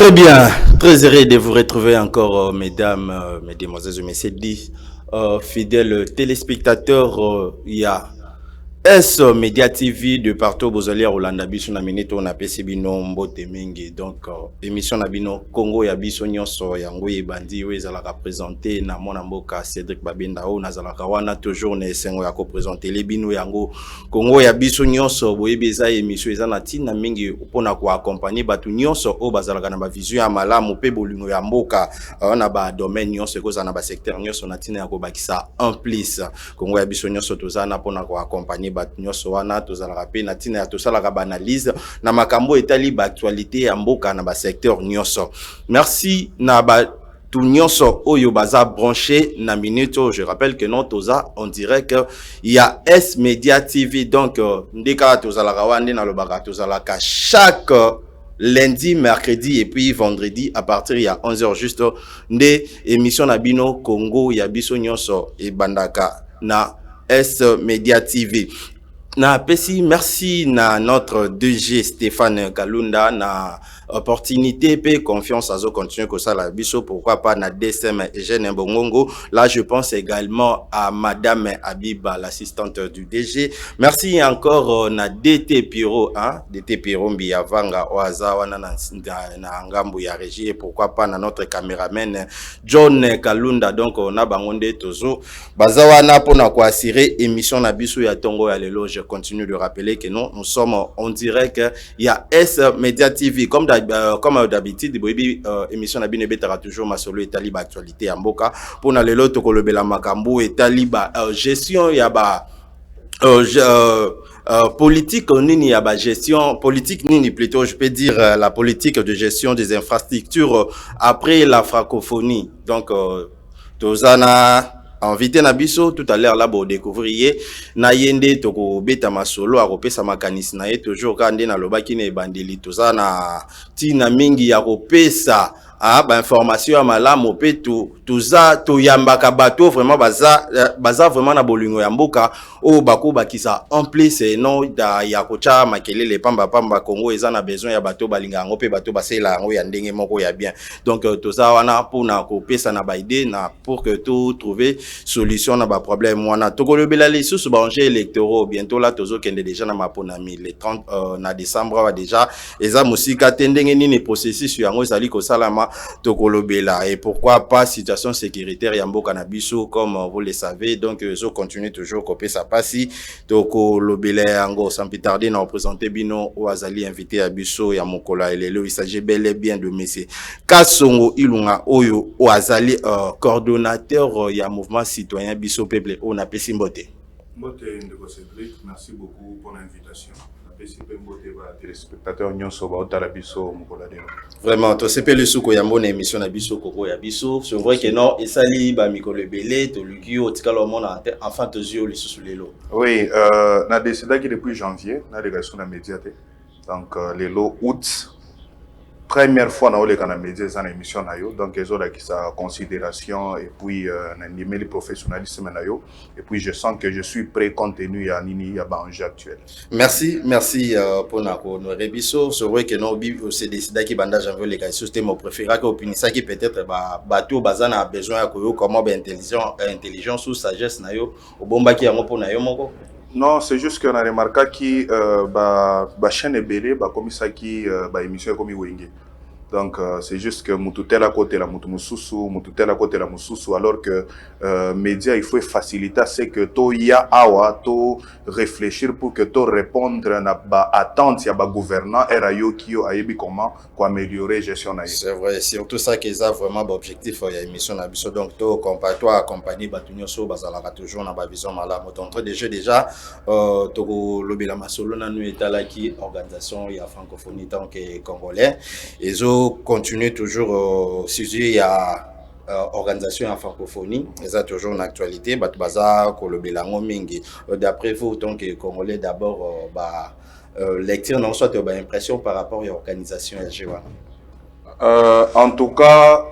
Très bien, très heureux de vous retrouver encore, mesdames, mesdemoiselles et messieurs, fidèles téléspectateurs. Il y a S Media TV de partout Bozolia Rolanda biso na minute on appelle Sibino Mbote Mingi. Donc émission na bino Congo ya biso nyonso yango yebandi we ezalaka présenter na mona mboka Cédric Babenda o nazalaka wana toujours na esengo ya ko présenter les bino yango Congo ya biso nyonso boyebi eza émission eza na tina mingi pona ko accompagner batu nyonso o bazalaka na ba vision ya malamu pe bolingo ya mboka na ba domaine nyonso koza na ba secteur nyonso na tina ya ko bakisa en plus Congo ya biso nyonso tozana pona ko accompagner bat nyonso wana tozalaka pe na tina ya tosalaka ba analyse na makambo etali ba actualité ya mboka na ba secteur nyonso. Merci na ba tout nyonso oyo baza branché na minute. Je rappelle que non toza on dirait que il y a S Media TV donc ndeka tozalaka wande na lobaka tozalaka chaque lundi, mercredi et puis vendredi à partir il y a 11h juste de émission na bino Congo ya biso nyonso e bandaka na S Media TV. Na pesi merci na notre DG Stéphane Kalunda na opportunité et confiance à zo continuer que ça la biso pourquoi pas na DSM Eugène Mbongongo. Là je pense également à madame Abiba l'assistante du DG. Merci encore na DT Piro DT Piro Mbiyavanga oaza wana na ngambo ya régie et pourquoi pas na notre caméraman John Kalunda. Donc on a bangonde tozo bazawana pona ko assurer émission na biso ya tongo ya lelo. Je continue de rappeler que non, nous sommes, on dirait que il y a S Media TV comme d'habitude, émission na bine betara toujours ma solo et taliba actualité en boka pour na lelo to kolobela makambo et taliba gestion ya ba politique nini ya ba gestion politique nini plutôt je peux dire la politique de gestion des infrastructures après la francophonie. Donc tozana invité na biso tout à l'heure là bo découvrir na yende toko beta masolo a kopesa makanisi na ye toujours kande na lobaki na ebandeli tozana tina mingi ya kopesa ba information ya malamu pe tuza to yambaka bato vraiment baza vraiment na bolingo ya mboka o bako bakisa en plus non da ya kocha makelele pamba Congo eza na besoin ya bato balinga ngo pe bato basela ngo ya ndenge moko ya bien. Donc toza wana pona kopesa na ba idée na pour que tout trouver solution na ba problème wana tokolobela les sous banjé électoraux bientôt là tozo kende déjà na maponami le 30 na décembre wa déjà eza musika tendenge nini processus yango ezali ko salama tokolobela et pourquoi pas situation sécuritaire ya mboka na biso comme vous le savez. Donc zo continue toujours kopé ça passi tokolobela yango sans plus tarder na représenter bino ou azali invité à biso ya mokola elelo. Il s'agit bel et bien de monsieur Kasongo Ilunga oyo o azali coordonnateur ya mouvement citoyen biso peuple on appelle Simbote. Mbote ndeko Cédric, merci beaucoup pour l'invitation. Téléspectateurs nyonso ba otala biso mokola lelo. Vraiment to sepele suko ya mbona émission na biso koko ya biso. C'est vrai que non esali ba mikolo belé to luki otikalo mona enfin to yeux le sous lelo. Oui, na décidé que depuis janvier na délégation na médiaté. Donc lelo août première fois na ole kana média za na émission na yo donc ezo la ki sa considération et puis na nimé le professionnalisme na yo et puis je sens que je suis prêt compte tenu ya nini ya banjou actuel. Merci pour na ko no rebiso. C'est vrai que non bi c'est décidé ki banda janvier le ka système mon préféré que opinisa ki peut-être bato bazana a besoin ya ko comment ba intelligence ou sagesse na yo obomba ki yango pona yo moko. Non, c'est juste qu'on a remarqué que la chaîne est belle, comme ça qui émission est comme Wenge. Donc c'est juste que mututela côté la mutumususu, mututela côté la mususu alors que média il faut faciliter c'est que to ya awa to réfléchir pour que to répondre na ba attente ya ba gouvernant era yo kio ayebi comment ko améliorer gestion na. C'est vrai, surtout ça qui est vraiment l'objectif ya émission na biso donc to toi accompagner batunyo so bazalaka toujours na ba vision malamu donc déjà to lobela masolo na nu etalaki organisation ya francophonie tant que congolais et continue toujours sujet il y a organisation en francophonie ça toujours une actualité baza kolobela mingi d'après vous tant que congolais d'abord lecture non soit impression par rapport à l'organisation en tout cas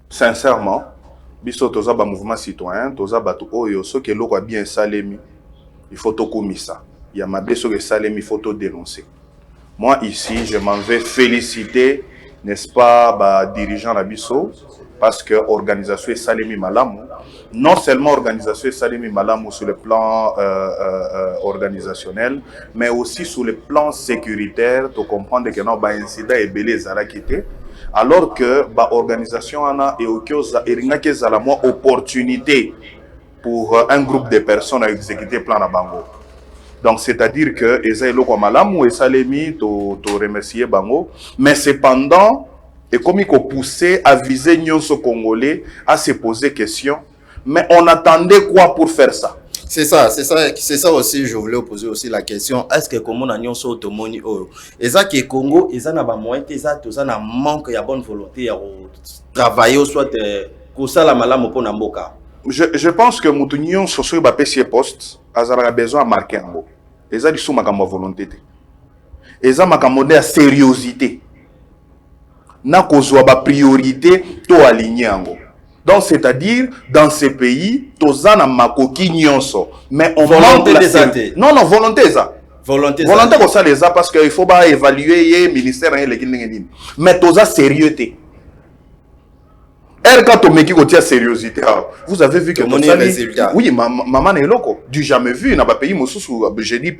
sincèrement biso toza ba mouvement citoyen toza batu oyo so ke loko bien salemi il faut to komisa il y a mabe so ke salemi il faut to dénoncer. Moi ici je m'en vais féliciter n'est-ce pas, bah, dirigeant la biso, parce que organisation est salemi malamu. Non seulement organisation est salemi malamu sur le plan organisationnel, mais aussi sur le plan sécuritaire, pour comprendre que non, bah, incident est belé zara quitté. Alors que bah, organisation a et la opportunité pour un groupe de personnes à exécuter plan à bango. Donc c'est-à-dire que Esaïlo comme malamu et salemi to remercier bango, mais cependant et comme il faut pousser à viser nyonso congolais à se poser question, mais on attendait quoi pour faire ça? C'est ça aussi, je voulais poser aussi la question. Est-ce que comme on a nyonso automoni o eza que Congo eza na ba moyen eza to za na manque ya bonne volonté à travailler soit ko sala malamu pour na mboka? Je pense que mutu nyonso so ba pesi poste azara besoin de marquer en haut. Eza di sous makambo volonté te. Eza makambo de sérieuxité. Na kozwa ba priorité to aligner en haut. Donc, c'est-à-dire, dans ces pays, tozana makoki nyonso. Mais on manque la volonté. Non, volonté ça. Volonté comme ça les a parce qu'il faut pas évaluer le ministère et les. Mais toza sérieuxté. Quand on met qui sérieuxité, vous avez vu que mon résultat. Oui, maman est loco. Du jamais vu dans les pays j'ai dit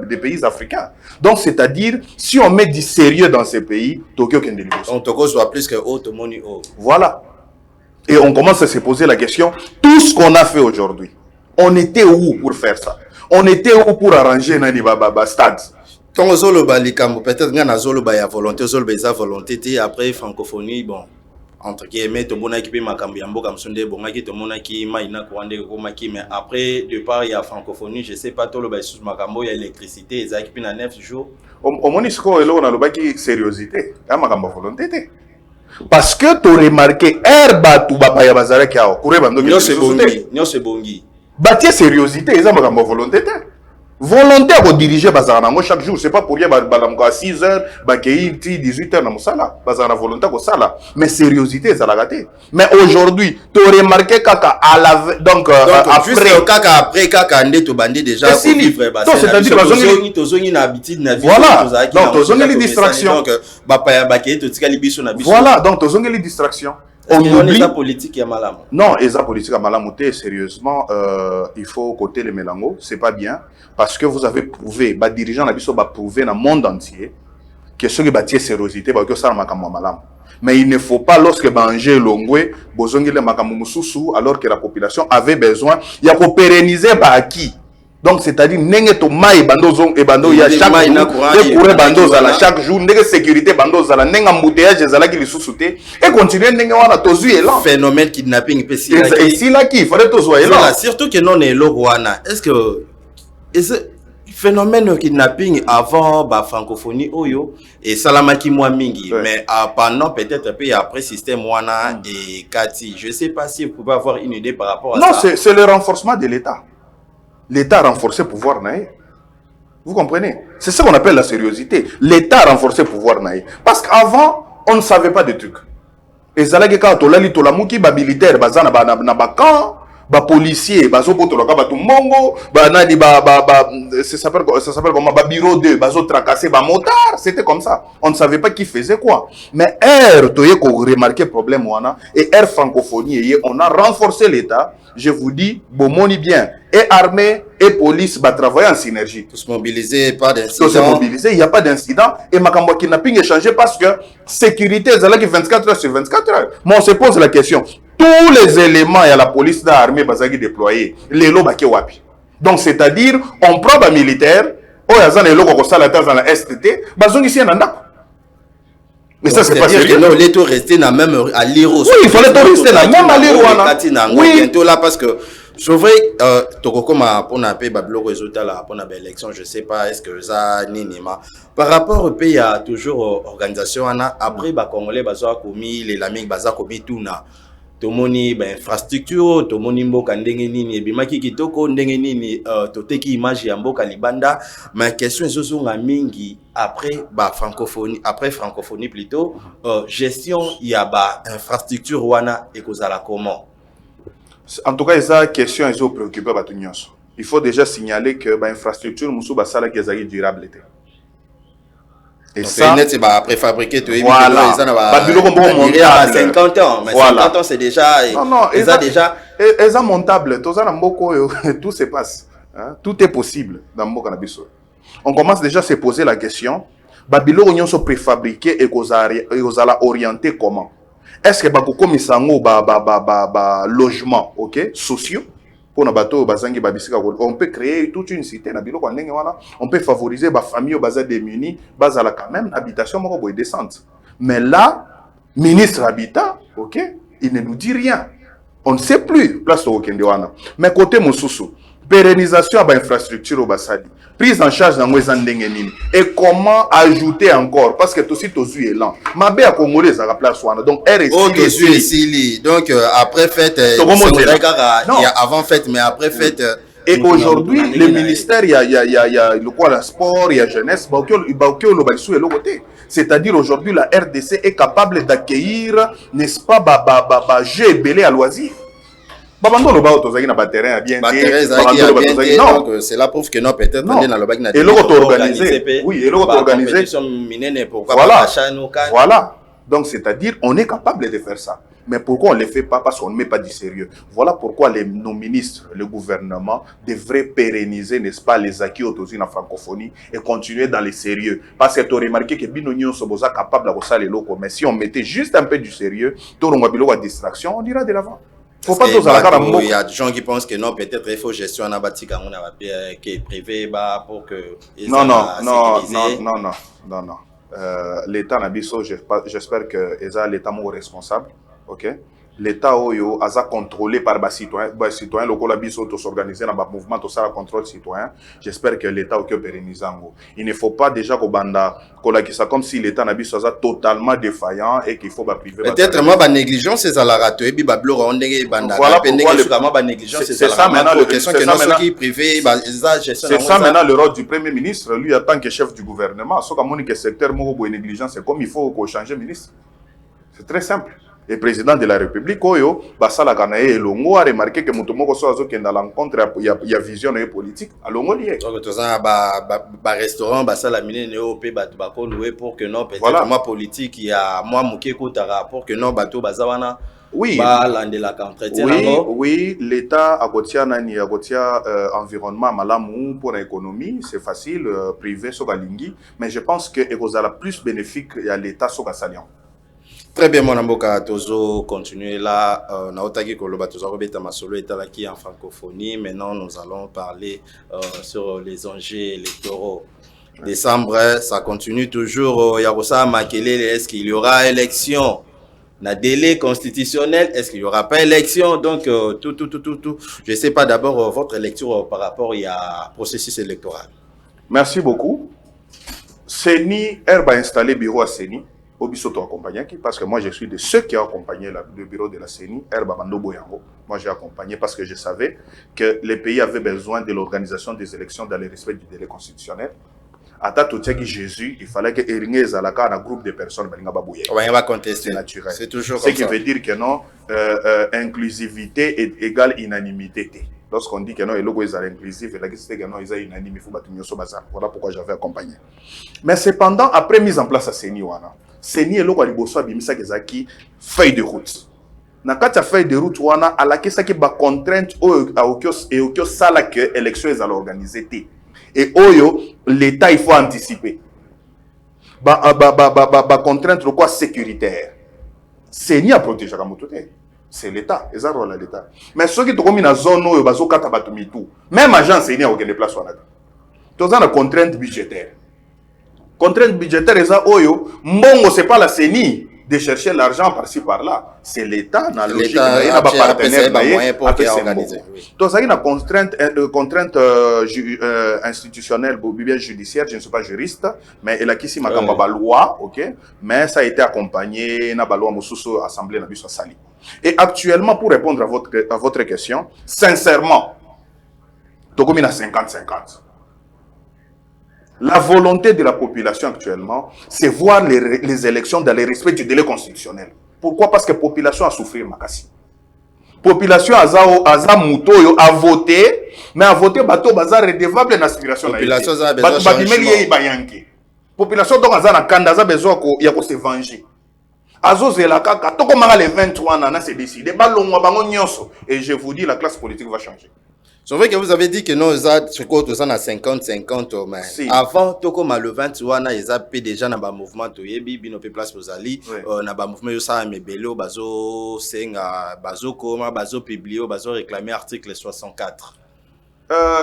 des pays africains. Donc, c'est-à-dire, si on met du sérieux dans ces pays, Tokyo can délivrer. On Togo soit plus que autre money. Voilà. Et on commence à se poser la question, tout ce qu'on a fait aujourd'hui, on était où pour faire ça? On était où pour arranger Nani Baba Stade? Quand on zolo balikam, peut-être qu'on a zolo baya volonté, zolo baya volonté, après francophonie, bon, entre guillemets, tout le monde a qui peut makambi ambo comme sonde, bon, qui tout le monde a qui maïna kouande komaki, mais après, de part, il y a francophonie, je sais pas, tout le baya sous makambo, il y a électricité, ils a qui na 9 jours. Au monisco, on a le baki sérieuxité, il y a makambo volonté. Parce que tu as remarqué, herba tu vas pas bazara qui a couru bando qui c'est bongi. Bâtir sérieuxité, ils ont ma volonté. Volonté à diriger bazara chaque jour, c'est pas pour rien balamko à 6h, bakei 18h na musala, bazara volonté ko sala, mais sérieuxité ça l'a gâté. Mais aujourd'hui, tu as remarqué kaka à la donc après kaka après kaka ndé to bandé déjà pour vivre c'est-à-dire tozongi na habitude na vie. Voilà. Donc tozongi les distractions. Donc bapaya bakei to tikali biso na biso. Voilà, donc tozongi les distractions. On oublie la politique ya malamu. Non, et la politique ya malamu sérieusement, il faut côté les mélango, c'est pas bien parce que vous avez prouvé, bah dirigeant la biso ba prouvé dans le monde entier que ceux qui bâtissent sérieuxité ba que ça makambo malamu. Mais il ne faut pas lorsque Bangé Longwe bozongi le makambo mususu alors que la population avait besoin, il y a pour pérenniser ba qui. Donc c'est-à-dire nenge to mai bandozong et bando ya chaque jour et courir bandoz à la chaque jour nenge sécurité bandoz à la nenga embouteillage ezala ki lisusuté et continuer nenge wana tozu elan phénomène kidnapping pesi et si là qui fallait tozu elan surtout que non elo wana est-ce que phénomène kidnapping avant ba francophonie oyo et salamaki moi mingi mais pendant peut-être puis après système wana et kati je sais pas si vous pouvez avoir une idée par rapport à ça. Non, c'est le renforcement de l'État. L'État a renforcé le pouvoir naïe. Vous comprenez? C'est ça qu'on appelle la sérieuxité. L'État a renforcé le pouvoir naïe. Parce qu'avant, on ne savait pas de trucs. Et ça là que quand on a dit que les militaires, les ba policiers, bazo potoloka ba tumongo, ba nadi ça s'appelle comment ba bureau 2, bazo tracasser ba motard, c'était comme ça. On ne savait pas qui faisait quoi. Mais air toye ko remarquer problème wana et air francophonie on a renforcé l'État. Je vous dis, bomoni bien, et armée et police va travailler en synergie. Tous mobilisés, pas d'incident. Tous mobilisés, il n'y a pas d'incident. Et Makambo kidnapping est changé parce que sécurité, c'est là qui 24 heures sur 24 heures. Mais on se pose la question, tous les éléments, il y a la police de l'armée qui déployés, les lots baki wapi. Donc c'est-à-dire, on prend des militaires, oh il y a des lots qui sont dans la STT, bazong ici en Anda. Mais ça, c'est pas sérieux. Non, il faut rester dans même à l'Iro. Oui, il fallait rester dans même à l'Iro. Oui. Bientôt là, parce que je veux pour un pays, le résultat là, pour l'élection, je sais pas, est-ce que ça n'inima. Par rapport au pays, il y a toujours organisation, après, Congolais, commis, les Laming, commis tout na. Tomoni infrastructure tomoni mboka ndenge nini ebimaki kitoko ndenge nini toteki image ya mboka libanda ma question ezozonga mingi après francophonie plutôt gestion ya ba infrastructure wana ekozala comment. En tout cas esa question ezo préoccuper ba nyonso. Il faut déjà signaler que ba infrastructure musu ba sala ki ezali durable. Et donc, ça, c'est préfabriqué. Voilà. Babiloko montable. 50 ans. Mais voilà. 50 ans, c'est déjà. Non, déjà. Elles sont montables. Tout se passe. Hein? Tout est possible dans Mboka Nabiso. On commence déjà à se poser la question. Babiloko nyonso sont préfabriqués et qu'on a orienté comment? Est-ce que Bakoko Misango logement, ok, sociaux? On peut créer toute une cité. On peut favoriser les familles aux démunies, à la quand même habitation décente. Mais là, ministre habitat, ok, il ne nous dit rien. On ne sait plus place au Kendewana. Mais côté Moussousou, pérennisation de l'infrastructure au Bassadi, prise en charge dans les Andengenini. Et comment ajouter encore? Parce que tout aussi, tout est lent. Ma bé à Congolais à la place. Donc, RSI. Donc, après fête, il y a avant fête, mais après fête. Et aujourd'hui, le ministère, il y a le quoi, la sport, il y a jeunesse, c'est-à-dire aujourd'hui, la RDC est capable d'accueillir, n'est-ce pas, jeux belé à loisir. Donc c'est la preuve que non, peut-être et l'autre organisé. Oui, et l'autre organisé. Voilà. Donc, c'est-à-dire, on est capable de faire ça. Mais pourquoi on ne le fait pas? Parce qu'on ne met pas du sérieux. Voilà pourquoi nos ministres, le gouvernement, devraient pérenniser, n'est-ce pas, les acquis autour en francophonie et continuer dans les sérieux. Parce que tu as remarqué que Binonion sont capables de faire les locaux. Mais si on mettait juste un peu du sérieux, tout le monde a distraction, on ira de l'avant. Il y a des gens qui pensent que non, peut-être il faut gestion en abatique qui est privé pour que. Non. L'État Nabiso, j'espère que l'État est responsable. Ok? L'État oyo a contrôlé par les citoyens locaux qui s'organisent dans le mouvement de contrôle citoyen. J'espère que l'État est pérennisant. Il ne faut pas déjà que ça comme si l'État Nabiso a totalement défaillant et qu'il faut priver. Peut-être moi la négligence c'est la rate et puis voilà c'est ça maintenant le rôle du premier ministre lui en tant que chef du gouvernement. Sauf que secteur négligence c'est comme il faut changer ministre. C'est très simple. Le président de la République, Oyo, Basala Kanae et Longo a remarqué que Moutomoko Soazo qui est dans l'encontre, il y a vision politique. À Longo lié. Donc, tout ça, restaurant, Basala Mine, Néopé, Batubako, loué pour que non, peut-être moi politique, il y a moi Mouké Koutara, pour que non, Batou Bazawana. Oui, l'État a environnement malamou pour l'économie, c'est facile, privé, Sogalingi, mais je pense que la plus bénéfique à l'État Sogasalian. Très bien, mon amboka, tozo continuer là. Naotaki Koloba, tozo robeta masolo etalaki en francophonie. Maintenant, nous allons parler sur les enjeux électoraux. Décembre, ça continue toujours. Yarosa Makele, est-ce qu'il y aura élection? Na délai constitutionnel, est-ce qu'il n'y aura pas élection? Donc, tout. Je ne sais pas d'abord votre lecture par rapport au processus électoral. Merci beaucoup. Seni, Herbe a installé bureau à Seni. Obisoto accompagné parce que moi je suis de ceux qui ont accompagné le bureau de la CENI, Herba Bando Boyango. Moi j'ai accompagné parce que je savais que les pays avaient besoin de l'organisation des élections dans le respect du délai constitutionnel. À Tatoutiaki Jésus, il fallait que Eringe Zalaka un groupe de personnes on va contester. C'est naturel. C'est toujours ce qui veut dire que non, inclusivité est égale unanimité. Lorsqu'on dit que non, il est inclusif, et la question est que non, il est unanime, il faut battre. Voilà pourquoi j'avais accompagné. Mais cependant, après mise en place à CENI, Seni eloko liboso abimisa kezaki feuille de route. Na kati ya feuille de route wana alakisaki ba contrainte oyo okyo sala que élection ezala organisée te. Et oyo l'État il faut anticiper. Ba contrainte le quoi sécuritaire. Seni a protéger kamoto te. C'est l'État, eza rôle à l'État. Mais ceux qui to komi na zone oyo bazokata bato mitu. Même agent Seni a okende place wana. Toza na contrainte budgétaire. Contrainte budgétaire, mbongo c'est pas la CENI de chercher l'argent par-ci par-là, c'est l'État dans logique na ba partenaire pour organiser. Donc ça y a contrainte institutionnelle bien judiciaire, je ne suis pas juriste, mais elle a ici ma loi, OK, mais ça a été accompagné na ba loi mosusu assemblée na biso sali. Et actuellement pour répondre à votre question, sincèrement, tokomi na 50-50. La volonté de la population actuellement, c'est voir les élections dans le respect du délai constitutionnel. Pourquoi? Parce que la population a souffert, Makassi. La population a voté, mais a voté bateau bazar redevable en aspiration. La population a besoin de changement. population donc aza na kanda aza besoin ko se venger. Azozela kaka toko manga le 23 nana c'est décidé balongwa bango nyonso et je vous dis la classe politique va changer. C'est vrai que vous avez dit que non, c'est quoi, tout ça, 50-50, mais si. Avant, toko le 21, ils ont déjà dans le mouvement, bino pe place aux alliés, dans le mouvement, ils ont mis bello, bazo, senga, bazo, koma, bazo, publié, bazo, réclamé article 64.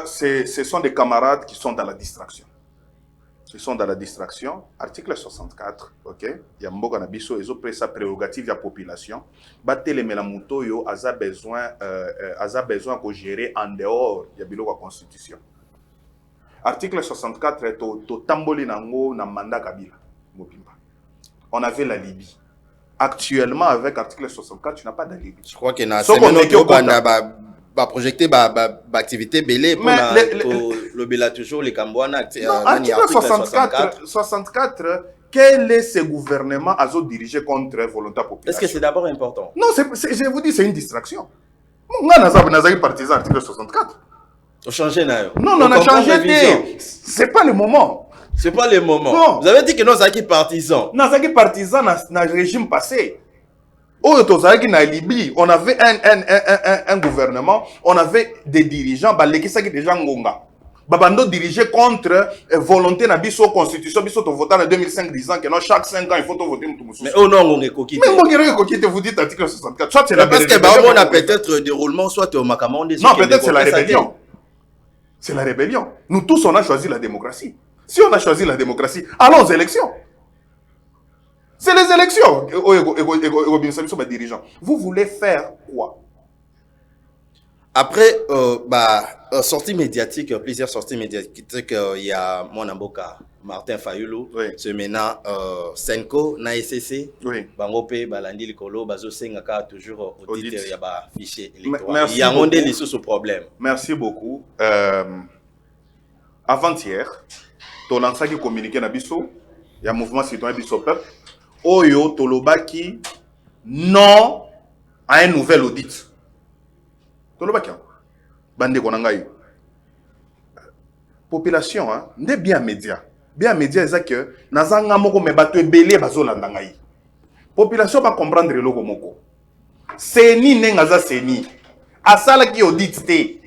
Ce sont des camarades qui sont dans la distraction. Ils sont dans la distraction. Article 64, ok. Il y a Mboka Nabiso, ils ont pris sa prérogative de la population. Batele Melamuto yo a besoin de gérer en dehors de la constitution. Article 64 est au tamboli nango na mandat Kabila. On avait la Libye. Actuellement, avec article 64, tu n'as pas de Libye. Je crois qu'il y a un projeté activité belé pour le Bela toujours les Cambouana. Article 64, quel est ce gouvernement à diriger contre volonté populaire? Est-ce que c'est d'abord important? Non, je vous dis, c'est une distraction. On a partisan article 64. On a changé. Non, on a changé. C'est pas le moment. C'est pas le moment. Non. Vous avez dit que nous sommes partisans. Nous sommes partisans dans le régime passé. Au Libye, on avait un gouvernement, on avait des dirigeants, déjà Ngonga. Babando dirigeait contre volonté na biso constitution, biso to voter en 2005 disant que non, chaque 5 ans il faut voter mutu mususu. Mais oh non, on est coquille. Mais on est coquille, vous dites article 64. Soit c'est la parce que bah on a peut-être déroulement, soit au Macamon des. Non, peut-être c'est la rébellion. C'est la rébellion. Nous tous on a choisi la démocratie. Si on a choisi la démocratie, allons aux élections. C'est les élections. Vous voulez faire quoi? Après, sortie médiatique, plusieurs sorties médiatiques, il y a mon amboka, Martin Fayoulou, c'est maintenant Senko, NASCC, Bangope, Balandi Likolo, Bazo Sengaka, toujours audit, il y a fichier électoral. Il y a un monde sous problème. Merci beaucoup. Avant-hier, tu as lancé qui communiqué na biso, il y a un mouvement citoyen biso peuple. Oyo Tolobaki non à un nouvel audit. Tolobaki bande konangai. Population hein, n'est bien média. Bien média c'est que nazanga moko me bato ebele bazolanda ngai. Population va comprendre le logo moko. Seni nengaza seni. Asala ki audit te.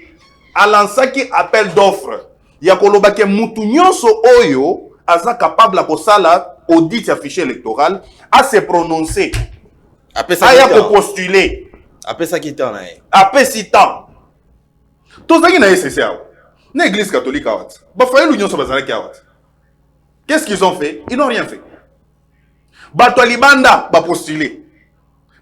Alansa ki appel d'offre. Ya kolobaki mutu nyonso oyo aza capable ko sala audit affiché électoral, à se prononcer, à postuler. Après ça qui t'en a. Après 6 ans. Tout ça qui n'a essayé. L'église catholique a fait l'union sur les Qu'est-ce qu'ils ont fait? Ils n'ont rien fait. Batoi Libanda va postuler.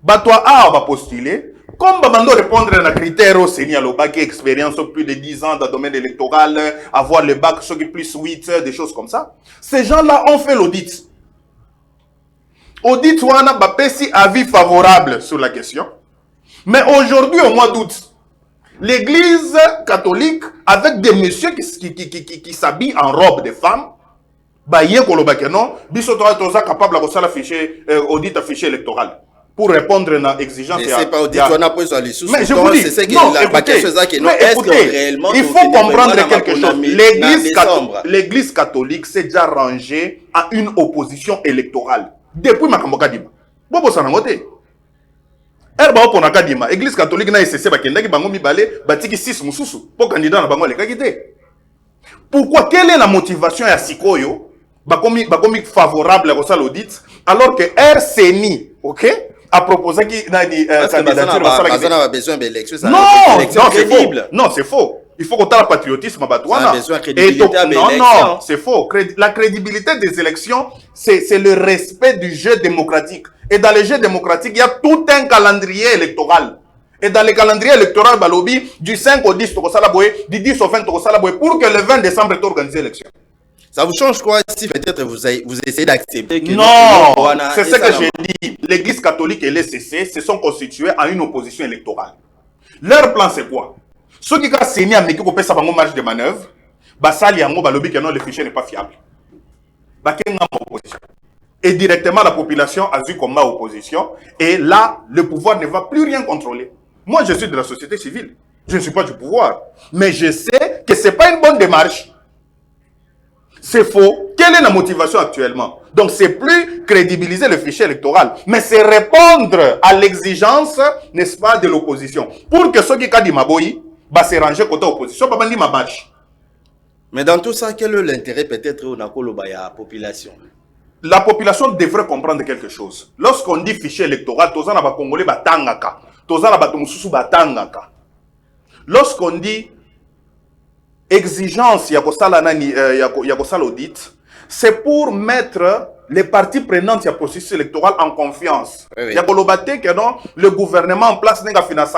Batoi A va postuler. Comme Babando répondre à un critère au Seigneur, le bac expérience plus de 10 ans dans le domaine électoral, avoir le bac, ce qui plus 8, des choses comme ça. Ces gens-là ont fait l'audit. Audit wana bapesi avis favorable sur la question. Mais aujourd'hui, au mois d'août, l'église catholique, avec des messieurs qui s'habillent en robe de femme, baye kolobake non, biso toza capable de faire fichier audit fichier électoral pour répondre à l'exigence. Mais c'est pas audit, on a posé les sous. Mais je vous dis, non, il faut comprendre quelque chose. L'église catholique s'est déjà rangée à une opposition électorale. Depuis Makamboka Dima. Bobo Sanangote. Erba Oponaka Dima. Église catholique na SCC Bakendaki Bango Mibale, Batiki 6 Moussousou. Pour candidat na Bango Lekagite. Pourquoi? Quelle est la motivation à Sikoyo? Bakomi favorable à l'audit, alors que RCNI, ok? A proposé qu'il y a des candidatures. Non, c'est faux. Non, c'est faux. Il faut qu'on ait le patriotisme à Batouana. Non, c'est faux. La crédibilité des élections, c'est le respect du jeu démocratique. Et dans le jeu démocratique, il y a tout un calendrier électoral. Et dans le calendrier électoral, Balobi, du 5 au 10, du 10 au 20, pour que le 20 décembre, tu organises l'élection. Ça vous change quoi si peut-être vous essayez d'accepter que... Non, c'est ce que j'ai dit. L'église catholique et l'ECC se sont constitués en une opposition électorale. Leur plan, c'est quoi? Ceux qui ont signé avec qui ça va marge de manœuvre, basali yango balobi que non, le fichier n'est pas fiable. Et directement la population a vu comme ma opposition et là le pouvoir ne va plus rien contrôler. Moi je suis de la société civile, je ne suis pas du pouvoir, mais je sais que c'est pas une bonne démarche. C'est faux. Que Quelle est la motivation actuellement? Donc, c'est plus crédibiliser le fichier électoral, mais c'est répondre à l'exigence, n'est-ce pas, de l'opposition. Pour que ceux qui ont dit Maboyi, bah, se ranger côté opposition, pas dit ma marche. Mais dans tout ça, quel est l'intérêt peut-être au la population? La population devrait comprendre quelque chose. Lorsqu'on dit fichier électoral, tous les Congolais batangaka, tous les Batumususu batangaka. Lorsqu'on dit exigence, yakosala audit, c'est pour mettre les parties prenantes du processus électoral en confiance. Il y a que non, le gouvernement en place n'est financé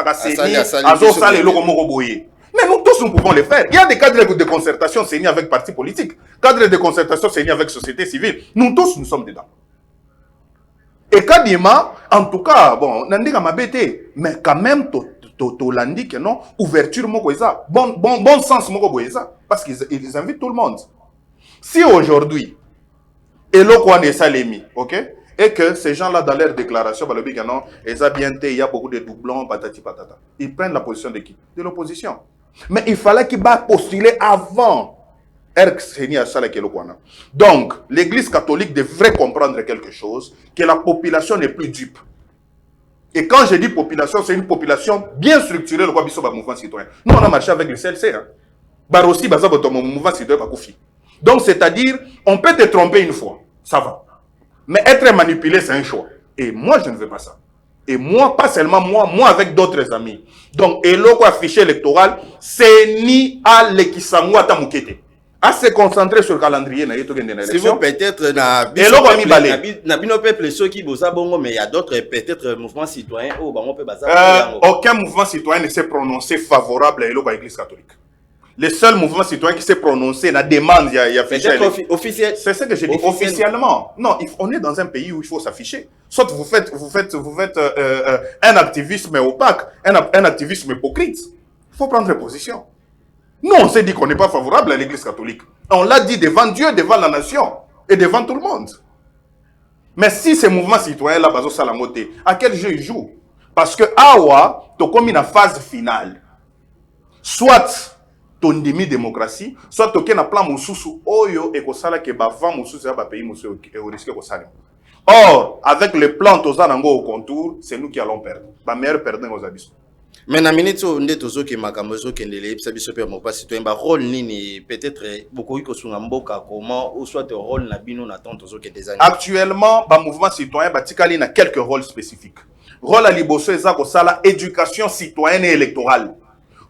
mais nous tous, nous pouvons le faire. Il y a des cadres de concertation signés avec partis politiques, cadres de concertation signés avec société civile. Nous tous, nous sommes dedans. Et Kadima, en tout cas, bon, Nandika m'a bêté, mais quand même, Tolandi que non, ouverture mokoïsa, bon sens mokoïsa, parce qu'ils invitent tout le monde. Si aujourd'hui, Elo Kouane Salemi, ok, et que ces gens-là, dans leur déclaration, non, ils ont bien été, il y a beaucoup de doublons, patati patata. Ils prennent la position de qui? De l'opposition. Mais il fallait qu'il va postuler avant. Donc, l'Église catholique devrait comprendre quelque chose, que la population n'est plus dupe. Et quand je dis population, c'est une population bien structurée, le mouvement citoyen. Nous, on a marché avec le CLC. Barossi, mouvement citoyen, donc, c'est-à-dire, on peut te tromper une fois, ça va. Mais être manipulé, c'est un choix. Et moi, je ne veux pas ça. Et moi, pas seulement moi avec d'autres amis. Donc, et le affiché électoral, c'est ni à l'équisango à tamukete. À se concentrer sur le calendrier. Si vous peut-être peuple ceux qui bossent bon, mais il y a d'autres peut-être mouvements citoyens. Aucun mouvement citoyen ne s'est prononcé favorable à l'Église catholique. Le seul mouvement citoyen qui s'est prononcé, la demande, il y a officiel. C'est ce que j'ai dit. Officiellement. Non, on est dans un pays où il faut s'afficher. Soit vous faites un activisme opaque, un activisme hypocrite. Il faut prendre position. Nous, on s'est dit qu'on n'est pas favorable à l'Église catholique. On l'a dit devant Dieu, devant la nation et devant tout le monde. Mais si ces mouvements citoyens-là, à quel jeu ils jouent? Parce que Awa, tu as comme une phase finale. Soit ton demi-démocratie, soit tu as un plan moussou, oyo et kosala ke bava moussou c'est un pays moussou et au risque kosala. Or, avec le plan Tozanango au contour, c'est nous qui allons perdre. La meilleure perdant aux abysses. Mais na minute où on est toujours qui makamozo qui ne l'est pas si super mon pas citoyen ba rôle ni peut-être beaucoup qui sont en mboka comment ou soit rôle na bino na tant toujours qui des années. Actuellement, ba mouvement citoyen ba tikali na quelques rôles spécifiques. Rôle à liboso eza ko sala éducation citoyenne et électorale.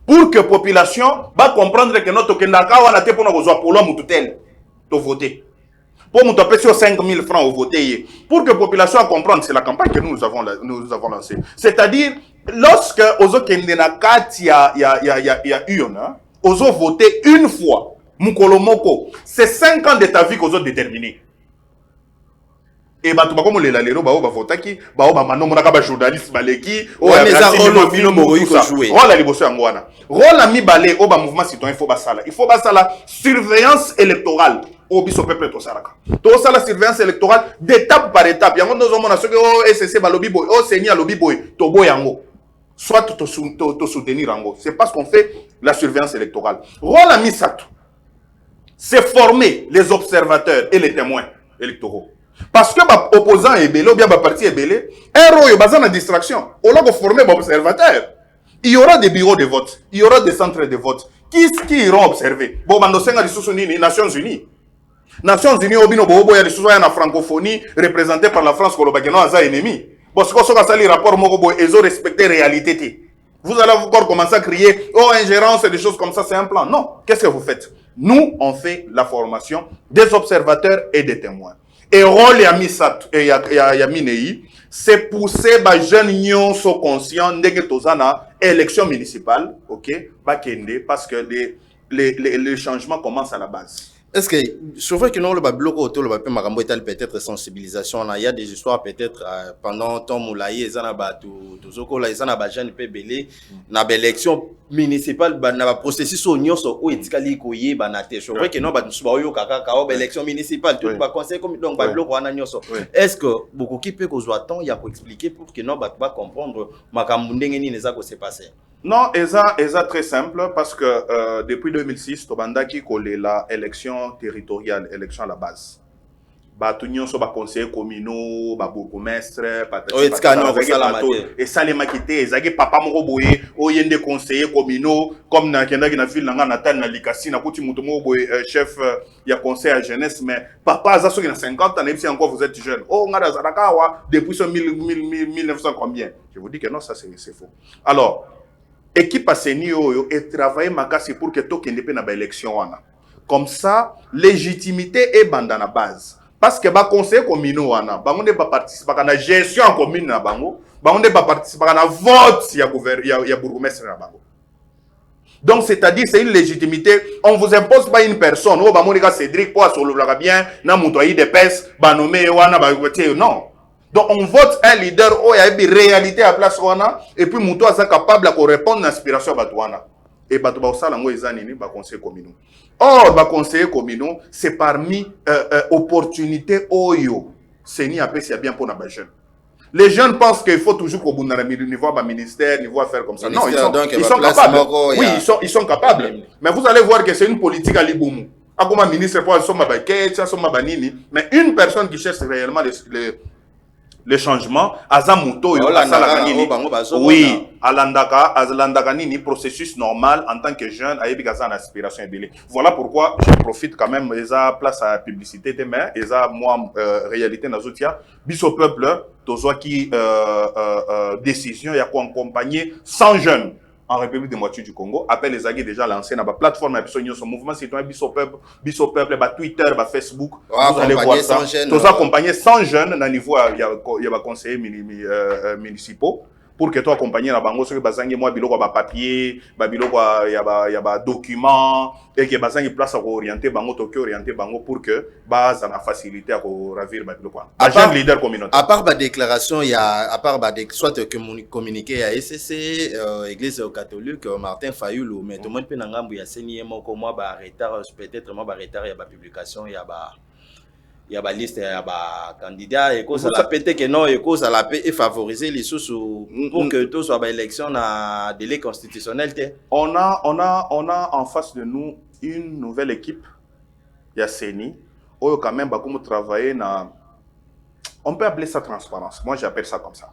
Pour que la population va comprendre que notre Kendaka wana te pona kozwa polo mututel to voter. Pour nous taper sur 5 000 francs au voter. Pour que la population comprenne, c'est la campagne que nous avons lancée. C'est-à-dire, lorsque Ozo Kendenakat y a eu, Ozo voté une fois, Mukolomoko, c'est 5 ans de ta vie qu'Ozo déterminé. Et bah, tu vas comme les lalero, bah, va voter qui, bah, manon, mon akaba journaliste, baleki, oh, mais ça rôle vino moroï ko jouer. Rôle à liboso angwana. Rôle à mi balé, oh, bah, mouvement citoyen, il faut bah, ça là. Il faut bah, ça là, surveillance électorale. Au biso peuple to salaka. To sala surveillance électorale d'étape par étape. Yango nous avons ce que oh SCC ba lobby boy, oh Seigneur lobby boy, to boy yango. Soit to soutenir yango. C'est parce qu'on fait la surveillance électorale. Rôle à Misato, c'est former les observateurs et les témoins électoraux. Parce que bah opposant est belé ou bien bah parti est belé, un rôle est basé en distraction. Au lieu de former les observateurs, il y aura des bureaux de vote, il y aura des centres de vote. Qui iront observer? Bon, bah, les Nations Unies. Nations Unies, il y a la francophonie représentée par la France, qui est un ennemi. Parce que si les rapports, ils ont respecté la réalité. Vous allez encore commencer à crier, oh, ingérence et des choses comme ça, c'est un plan. Non. Qu'est-ce que vous faites? Nous, on fait la formation des observateurs et des témoins. Et rôle Yamisat et Yaminei, c'est pousser les jeunes qui sont conscients de l'élection municipale, ok, parce que les changements commencent à la base. Est-ce que, sauf que non, le bloc autour, le papier Marambo est peut-être sensibilisation. Il y a des histoires peut-être pendant ton moulaï, ils en a tout là, ils en a jeune peu belé. Dans l'élection municipale, dans le processus où ils sont où ils ont koyé banate. Je vois que non, nous sommes au kaka élection municipale, tout le conseil comme donc bloc on a nyoso. Est-ce que beaucoup qui peut qu'on soit temps, il y a pour expliquer pour que non, va comprendre Makambo ndenge ni neza ko s'est passé. Non, eza très simple parce que depuis 2006, tobandaki kolela élection territoriale, élection à la base. Bato nyonso ba conseiller communaux, ba bourgmestre, patati patata, et ça les maquité, ezaki papa moko boye, oyende conseiller communaux comme na kenda na ville nga natal na Likasi na kuti muto moko boye chef ya conseil à jeunesse mais papa aza soki na 50 ans et puis encore vous êtes jeune. Oh ngada zaraka wa depuis ce 1900 combien. Je vous dis que non, ça c'est faux. Alors, équipe Aseni oyo et travailler makasi pour que to kende pe na ba élection wana. Comme ça, légitimité est bandana base. Parce que les conseillers communaux, ils ne participent pas à la gestion en commune, ils ne participent pas à la vote il y a bourgmestre. Donc, c'est-à-dire, c'est une légitimité. On ne vous impose pas une personne. Oh, Cédric, pour assurer bien, na mutoyi de pes, nommé, non. Donc, on vote un leader, il y a une réalité à place, et puis muto est capable de répondre à l'aspiration à Batouana. Et Batouba Salango est un conseiller communaux. Or, les conseillers communaux, c'est parmi opportunités OYO. C'est ni après, c'est bien pour les jeunes. Les jeunes pensent qu'il faut toujours qu'au bout d'un niveau de ministère, niveau affaires comme ça. Non, ils sont capables. Oui, ils sont capables. Mais vous allez voir que c'est une politique à l'Iboumou. Comme un ministre, mais une personne qui cherche réellement le changement, Azamuto, oui, alandaka nini processus normal en tant que jeune, ayebigaza en aspiration et voilà pourquoi je profite quand même eza place à publicité demain, eza moi réalité nazotia, biso peuple, tozo qui décision ya ko accompagner 100 jeunes en République démocratique du Congo, appelle les aguets déjà lancé dans la plateforme son mouvement citoyen biso peuple, Twitter, Facebook, vous allez voir ça. Tous accompagner 100 jeunes dans le niveau il y a conseillers municipaux pour que toi accompagner la bango sur bazangi moi biloko ba papier, ba biloko il y a document et que bazangi place à orienter bango tokyo orienter bango pour que base en facilité à ravir ba biloko. Agent leader communautaire. À part ba déclaration il y a à part ba soit que communiqué à SCC église catholique Martin Fayulu mais tout le monde peut ngambu ya seni moko moi ba retard peut-être moi ba retard il y a ba publication il y a une liste, il y a des candidats, et ça la pété que non, et ça la paix et favoriser les sous pour que tout soit élection à délai constitutionnel. On a en face de nous une nouvelle équipe, il y a Seni, où quand même beaucoup travailler na, on peut appeler ça transparence. Moi j'appelle ça comme ça.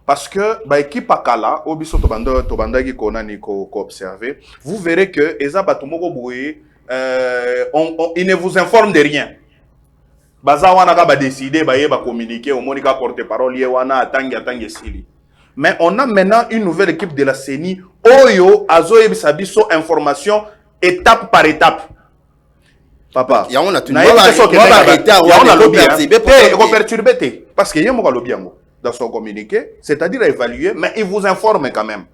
Parce que l'équipe Akala, au biso tobanda qui konani ko observer, vous verrez que eza batumoko boye, il ne vous informe de rien. Baza wana ka décider ba communiquer au monika porte-parole wana atangi sili. Mais on a maintenant une nouvelle équipe de la CENI oyo azo yebisa biso information étape par étape. Papa, ya on a tout perturbé parce que yemo ka lobby yango dans son communiqué, c'est-à-dire évaluer mais il vous informe quand même.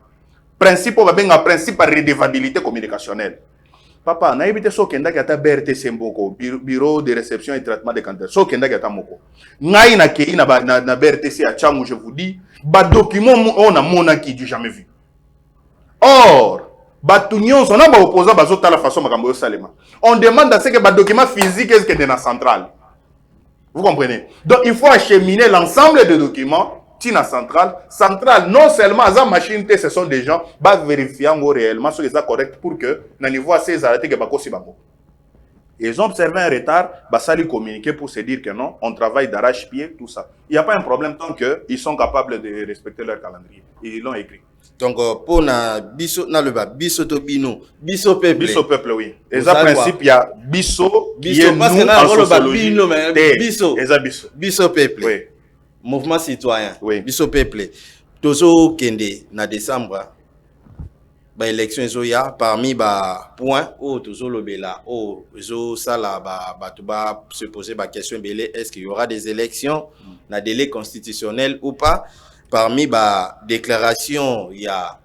Principe va benga principe par redevabilité communicationnelle. Papa, na yebite so kenda kata BRTC mboko, bureau de réception et traitement des candidatures. So kenda kata moko. Ngai na kei na BRTC à Tchangu, je vous dis, ba document on a mona qui du jamais vu. Or, ba tunyon son ba opposant ba zota la façon makambo yo salema. On demande à ce que ba document physique est-ce que dans la centrale. Vous comprenez? Donc il faut acheminer l'ensemble des documents Tina centrale, non seulement à machine, ce sont des gens qui vérifient réellement ce qui est correct pour que, dans le niveau ces arrêtés, ils ont observé un retard, ça lui communiquer pour se dire que non, on travaille d'arrache-pied, tout ça. Il n'y a pas un problème tant qu'ils sont capables de respecter leur calendrier. Ils l'ont écrit. Donc, pour biso tobino, biso peuple. Biso peuple, oui. Et ça, principe, il y a biso, qui est nous en sociologie. Biso peuple. Oui. Mouvement citoyen, oui. Biso peuple. Tozo kende na décembre, ba élection zoya parmi ba point où tozo lobela où zo sala ba tuba se poser ba question belé est-ce qu'il y aura des élections na délai constitutionnel ou pas. Parmi ba déclaration il y a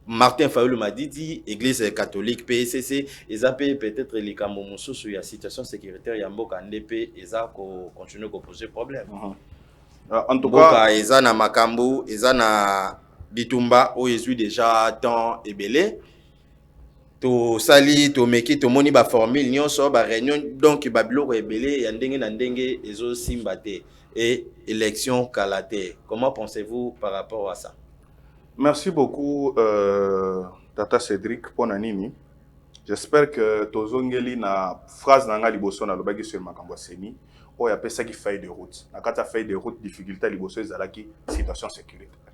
Martin Fayulu m'a dit église catholique PSCC eza peut-être les kambo mususu ya situation sécuritaire ya mboka ndep eza ko continuer ko poser problème. En tout cas, ils ont makambu, ils ont bitumba où ils ont déjà temps et belé. To sali, to meki, to moni ba formule, nyon so ba réunion donc babilo est belé, yandenge nandenge ils ont simbate et élection kalate. Comment pensez-vous par rapport à ça? Merci beaucoup, Tata Cédric Ponanini. J'espère que tozongeli na phrase nanga liboso na lobaki sur makambo seni o ya pesa ki feuille de route. Na kata feuille de route difficulté liboso ezalaki situation sécuritaire.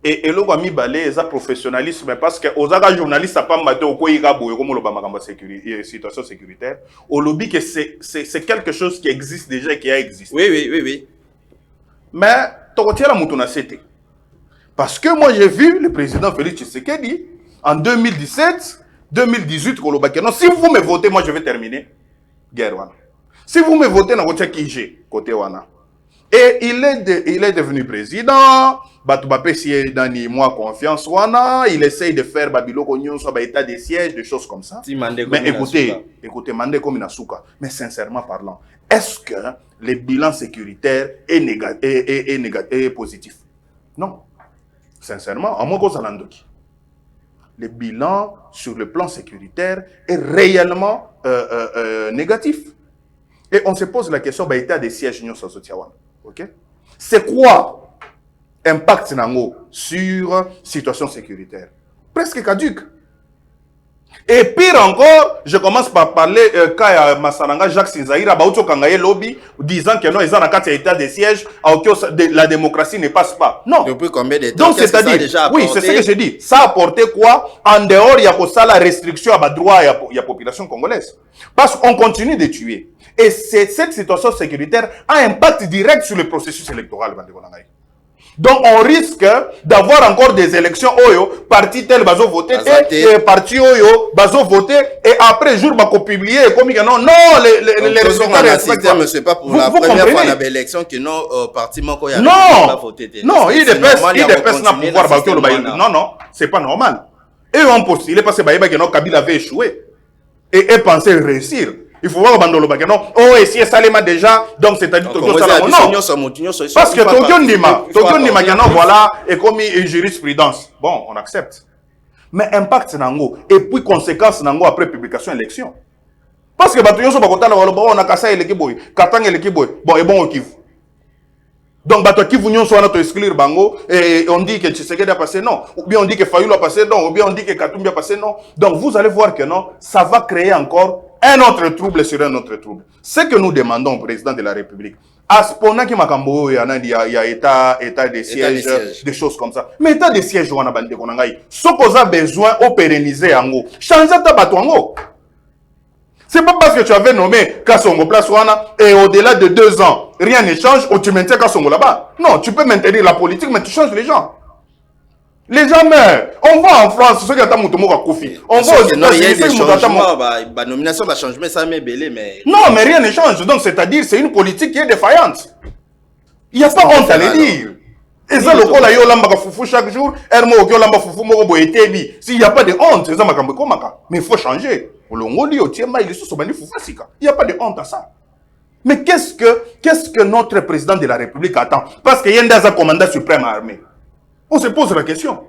Et eloko mi balé eza professionnalisme parce que ozaka journaliste pas maté okoyika boye comme loba makambo sécurité situation sécuritaire. Au lobby que c'est quelque chose qui existe déjà et qui a existé. Oui. Mais tokotiela mutu na cité. Parce que moi j'ai vu le président Félix Tshisekedi en 2017, 2018, non, si vous me votez, moi je vais terminer guerre wana. Si vous me votez, na kotia kije côté wana. Et il est devenu président, Batoubape si dani moi confiance wana, il essaye de faire babilo konyon soit état de siège, des choses comme ça. Mais écoutez, Mande Kominasuka, mais sincèrement parlant, est-ce que le bilan sécuritaire est positif? Non. Sincèrement, à mon cause, le bilan sur le plan sécuritaire est réellement négatif. Et on se pose la question, état des sièges ok? C'est quoi impact sur situation sécuritaire? Presque caduque. Et pire encore, je commence par parler Kaya Masaranga, Jacques Sinzaïra, Baouto Kangaye Lobby, disant que non, ils ont un état de siège, la démocratie ne passe pas. Non. Depuis combien de temps? Donc, c'est-à-dire, oui, c'est ce que j'ai dit. Ça a apporté quoi? En dehors, il y a la restriction à droit, il y a population congolaise. Parce qu'on continue de tuer. Et cette situation sécuritaire a un impact direct sur le processus électoral. Donc on risque d'avoir encore des élections oyo, parti tel bazo voter et parti oyo bazo voter et après jour bako publier comme non les résultats du système c'est pas pour la première fois la élection que non parti moko ya pas voter. Non, il dépêche na pouvoir bato non, c'est pas normal. Et on postulé parce que baïba que non Kabila avait échoué et pensait réussir. Il faut voir Bandolo Bagano. Oh, et si Salema déjà, donc c'est-à-dire Tokyo Salama. Non. Parce que Tokyo Ndima, voilà, est comme une jurisprudence. Bon, on accepte. Mais impact nango, et puis conséquence nango après publication élection. Parce que Batoyo Sobakota, on a cassé l'équiboy, Katang l'équiboy, bon, et bon au Kivu. Donc, Bato Kivu Nyon soit notre exclure Bango, et on dit que Tshisekedi a passé non. Ou bien on dit que Fayulu a passé non. Ou bien on dit que Katumbi a passé non. Donc, vous allez voir que non, ça va créer encore un autre trouble sur un autre trouble. Ce que nous demandons au président de la République, à ce point qui il y a état de siège, des choses comme ça. Mais état de siège, on a bandé qu'on a ce qu'on a besoin de pérenniser en haut. Changer ta bateau en haut. C'est pas parce que tu avais nommé Kassongo place et au-delà de 2 ans, rien ne change ou tu maintiens Kassongo là-bas. Non, tu peux maintenir la politique, mais tu changes les gens. Les gens meurent. On voit en France, ceux qui ont Moutomo à Kofi. On voit aux États-Unis, il y a des changements. La nomination va changer, mais ça m'est belé, mais... Non, mais rien ne change. Donc, c'est-à-dire, c'est une politique qui est défaillante. Il n'y a pas honte à le dire. Et ça, le coup, là, il y a foufou chaque jour. S'il n'y a pas de honte, mais il faut changer. Il n'y a pas de honte à ça. Mais qu'est-ce que notre président de la République attend? Parce qu'il y a un commandant suprême armé. On se pose la question.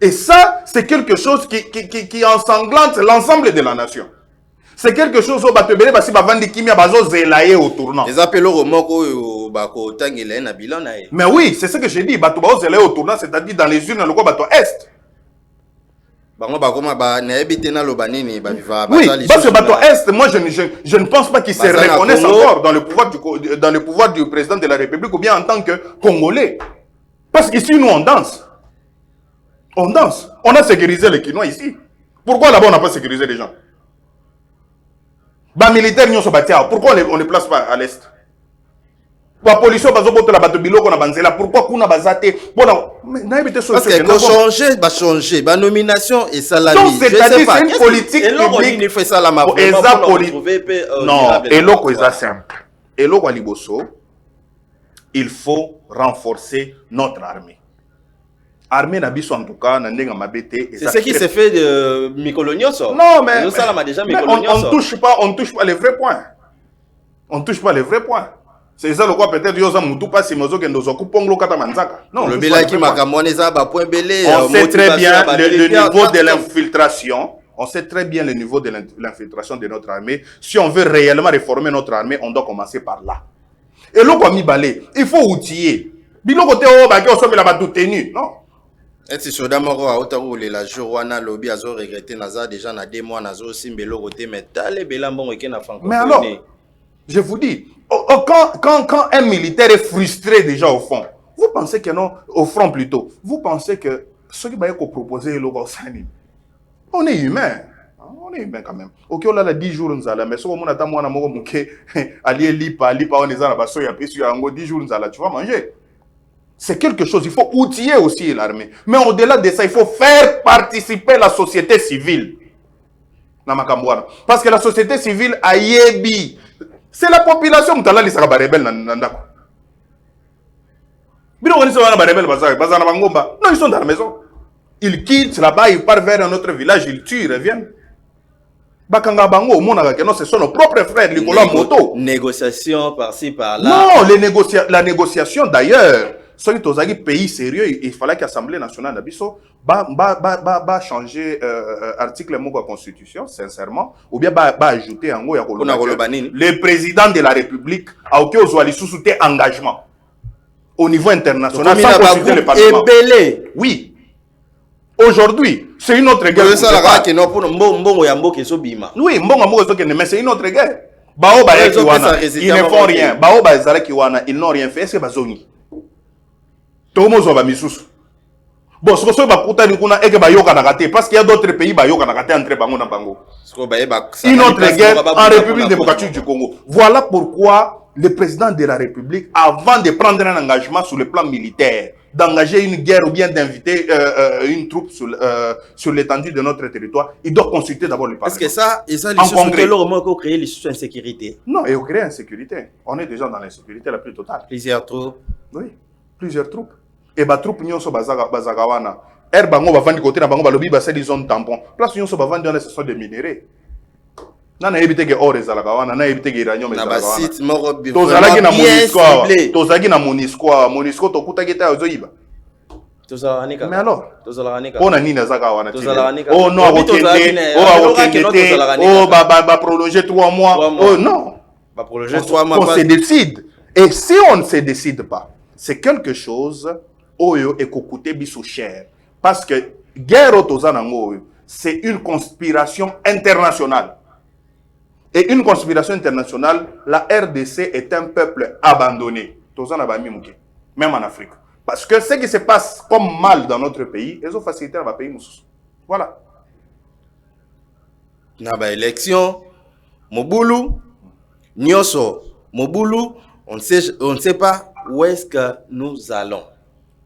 Et ça, c'est quelque chose qui ensanglante l'ensemble de la nation. C'est quelque chose où Batebele basi bavandi kimia bazo zelaye au tournant. Les appels au moko bako tangela na bilan na. Mais oui, c'est ce que j'ai dit, bato bazo zelaye au tournant, c'est-à-dire dans les urnes le quoi bato est. Bango bakoma ba na ebité na lobanini ba viva ba. Oui, parce que bato est, moi je ne pense pas qu'ils se reconnaissent encore dans le pouvoir du président de la République ou bien en tant que Congolais. Parce qu'ici, nous, on danse. On danse. On a sécurisé les Kinois ici. Pourquoi là-bas, on n'a pas sécurisé les gens? Les militaires, pourquoi on ne les place pas à l'Est? La police, pourquoi on a basé? Parce qu'il faut changer. La nomination et ça la donc, c'est-à-dire c'est une politique publique. Il faut ça la marque. Non, et l'autre est simple. Et l'autre il faut renforcer notre armée. Armée Nabiso en tout cas, c'est ce qui s'est fait de Mikolonios. Non, mais on touche pas les vrais points. On touche pas les vrais points. C'est ça le quoi peut-être yoza mutu pas si mozo kendo zoku ponglo kata manzaka. Non, le belaki makamone za ba point belé. On sait très bien le niveau de l'infiltration. On sait très bien le niveau de l'infiltration de notre armée. Si on veut réellement réformer notre armée, on doit commencer par là. Et l'eau comme balé, il faut outiller Biloko te o ba ke o somela ba tout tenu. Non. Et si soda moko a otaru le la jour wana lobby azo regretter naza déjà na 2 mois nazo simbelo côté mais tale belambongo ke na francophonie. Mais alors, je vous dis, quand un militaire est frustré déjà au fond, vous pensez que non, au front plutôt, vous pensez que ce qui va être proposé, on est humain. On est humain quand même. Ok, on a 10 jours, nous allons, mais si on a moi, on a lipa, on est en basso, il y a 10 jours, nous allons, tu vas manger. C'est quelque chose, il faut outiller aussi l'armée. Mais au-delà de ça, il faut faire participer la société civile. Parce que la société civile a yebi. C'est la population qui a dit que c'est rebelle. Non, ils sont dans la maison. Ils quittent là-bas, ils partent vers un autre village, ils tuent, ils reviennent. Ce sont nos propres frères, Nicolas Moto. Négociation par-ci, par-là. Non, la négociation d'ailleurs. Si tu as un pays sérieux, il fallait que l'Assemblée nationale changer l'article de la Constitution, sincèrement, ou bien ajouter un mot. Le président de la République a soutenu engagement au niveau international sans consulter le Parlement. Oui. Aujourd'hui, c'est une autre guerre. Oui, mais c'est une autre guerre. Ils ne font rien. Ils n'ont rien fait. Est-ce que c'est Tomozo ba misusu. Bon, ce que ça va coûter du coup na eke ba yoka na kate parce qu'il y a d'autres pays ba yoka na kate entre bango na bango. Une autre guerre en République démocratique du Congo. Voilà pourquoi le président de la République, avant de prendre un engagement sur le plan militaire, d'engager une guerre ou bien d'inviter une troupe sur l'étendue de notre territoire, il doit consulter d'abord le Parlement. Est-ce que ça, et ça, les choses que l'on créer les situations d'insécurité? Non, et on crée l'insécurité. On est déjà dans l'insécurité la plus totale. Plusieurs troupes. Oui, plusieurs troupes. Et les troupes nyonso bazagawana. Bango va vendre côté na bango balobi ba c'est des zones tampons. Place nyonso ba vendre ce sont des minéraux. Na éviter que or ezalagawana, na éviter que uranium ezalagawana. Na ba site moko bien. Tozalaki na Monisco, tozalaki na Monisco to kutaki ta ozoyiba. Tozalanika. Mais alors, tozalanika. On a ni nazagawana. Tozalanika. Oh non, oh ba prolonger 3 mois. Oh non. Ba prolonger 3 mois. On se décide. Et si on ne se décide pas, c'est quelque chose oyo et kokoute biso cher parce que guerre otozanango c'est une conspiration internationale. Et une conspiration internationale, la RDC est un peuple abandonné. Même en Afrique. Parce que ce qui se passe comme mal dans notre pays, ils ont facilité dans le pays. Voilà. Naba élection, Moboulou, Nyoso, Moboulou, on ne sait pas où est-ce que nous allons.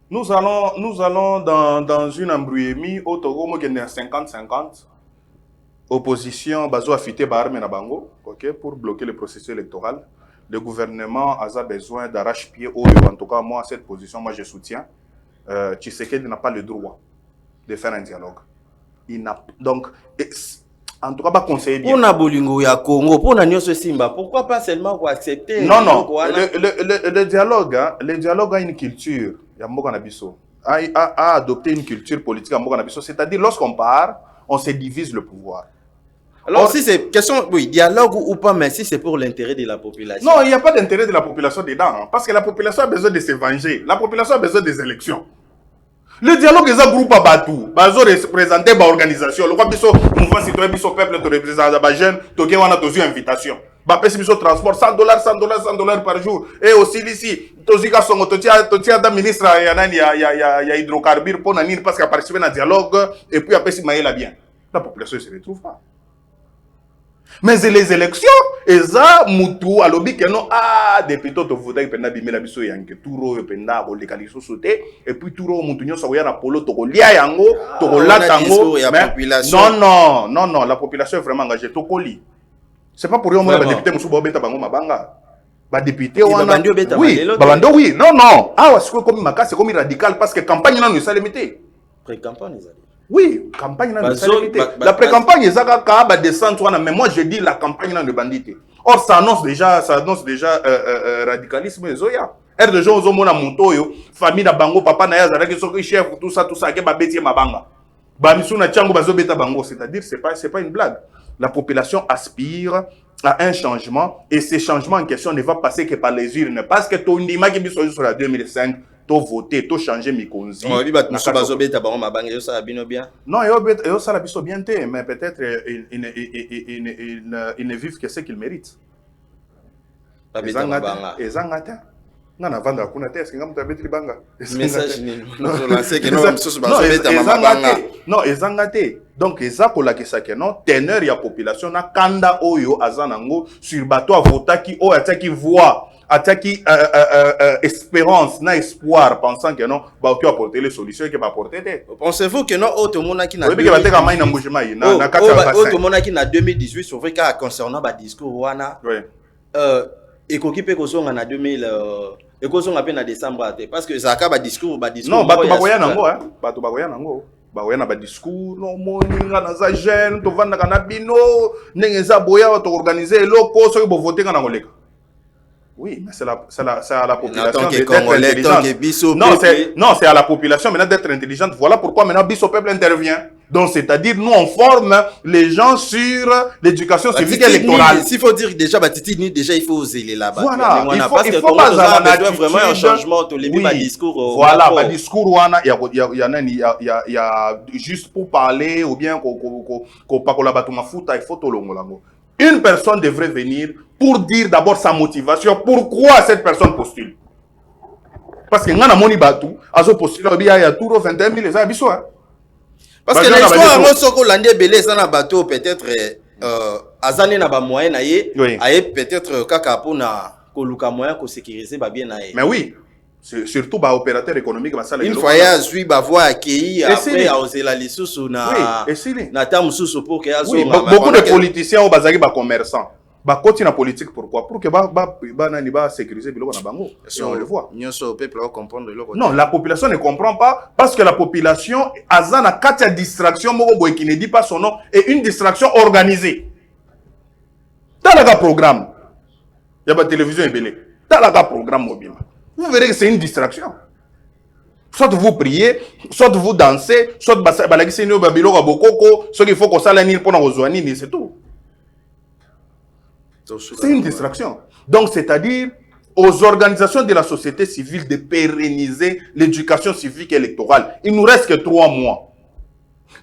Nous allons dans une embrouillemie au Togo, qui est 50-50. Opposition, bazo affité barme na bango, ok, pour bloquer le processus électoral. Le gouvernement a besoin d'arrache-pied. En tout cas, moi, cette position, moi, je soutiens. Tshisekedi n'a pas le droit de faire un dialogue. Il n'a donc, en tout cas, pas conseiller bien. Pour na bolingo ya Congo, pour na nyoso Simba, pourquoi pas seulement pour accepter? Non, le dialogue, hein, le dialogue a une culture. A adopté une culture politique à Mokanabiso. C'est-à-dire, lorsqu'on part, on se divise le pouvoir. Alors, si c'est question, oui, dialogue ou pas, mais si c'est pour l'intérêt de la population. Non, il n'y a pas d'intérêt de la population dedans. Hein, parce que la population a besoin de se venger. La population a besoin des élections. Le dialogue est un groupe à Batou. Bazo représenté par l'organisation. Le roi Bisso, mouvement citoyen, Bisso peuple, te représente par jeune, tu as une invitation. Bapé si Bisso transport $100, $100 par jour. Et aussi ici, Tozika Songo, tu as ministre, il y a hydrocarbures pour Nanine parce qu'il a participé à un dialogue. Et puis après, si Maïla bien. La population ne se retrouve pas. Mais les élections, et ça, Moutou, à l'objet que non, depuis tout, tu voudrais que tu aies biso yanke, Touro, tu aies les calisos sautés, et puis Touro, Moutou, tu as un polo, tu as lia yango, tu as latango. Non, la population est vraiment engagée, tu as li. C'est pas pour rien que les députés ne sont pas bêta bango mabanga. Les députés, oui, babando, oui, non. Ah, c'est comme Maka, c'est comme radical, parce que campagne, non, nous sommes limités. Pré-campagne, oui, campagne dans le la pré-campagne est à descendre, mais moi je dis la campagne dans le bandité. Or ça annonce déjà radicalisme zoya. Er de gens ont montoyo, famille na bango, papa na yaza qui sont chef tout ça que ba beti mabanga. Ba misu na chango bazo beta bango, c'est-à-dire c'est pas une blague. La population aspire à un changement et ce changement en question ne va passer que par les urnes parce que Tondima qui biso sur la 2005 to voter, to changer mikonzi. On va bien ça bien. Non, ça la biso bien té, mais peut-être ils ne vivent que ce qu'ils méritent. Ezangata. Non, avant de kuna te, est-ce que ngam tabetri banga? Message ni no lancer que non so bazobeta mabanga. Non, ezangate. Donc eza ko la kesaka non, teneur ya population na kanda oyo azanango sur bateau votaki o ataki voix, ataki espérance na espoir pensant que non, ba tu apporter les solutions que ba apporter te. Pensez-vous que non autre monaki na na autre monaki na 2018 sur vrai cas concernant ba discours wana. Oui. Ekoki pe kozonga na 2000 ekozonga pe na décembre parce que ça ka ba discours non bato bakoya nango bato bakoya nango bakoya na ba discours no moninga na za jeune to vanda kana bino ndenge za boya to organiser eloko so bo voter kana ngoleka. Oui, mais c'est à la population d'être intelligente. Non, c'est à la population maintenant d'être intelligente. Voilà pourquoi maintenant Bisso Peuple intervient. Donc, c'est-à-dire, nous, on forme les gens sur l'éducation civique électorale. S'il faut dire déjà, déjà, il faut oser là-bas. Voilà, il faut pas vraiment un changement. Discours. Voilà, le discours, il y a juste pour parler ou bien il faut tout le une personne devrait venir pour dire d'abord sa motivation, pourquoi cette personne postule. Parce que ngana moni batu, azo postule il y a tout 21 000 les abisso. Parce que l'histoire moi soko landé belé ça na bateau peut-être azane na ba moyen na ye, aye peut-être kaka pour na koluka moyen ko sécuriser ba bien na ye. Mais oui. Surtout bah opérateur économique une fois il va voir accueilli après à oser la lisusu na tamu susu pour que beaucoup de politiciens au bazaki ba commerçants ba continue politique pourquoi pour que ba nani ba sécuriser biloko na bango si on le voit nyoso peuple va comprendre non la population ne comprend pas parce que la population azana katia distraction moko boy qui ne dit pas son nom et une distraction organisée dans le programme il y a ba télévision et belé dans le programme mobile. Vous verrez que c'est une distraction. Soit vous priez, soit vous dansez, soit soit il faut qu'on s'aille pour nous rejoindre, c'est tout. C'est une distraction. Donc, c'est-à-dire aux organisations de la société civile de pérenniser l'éducation civique électorale. Il nous reste que 3 mois.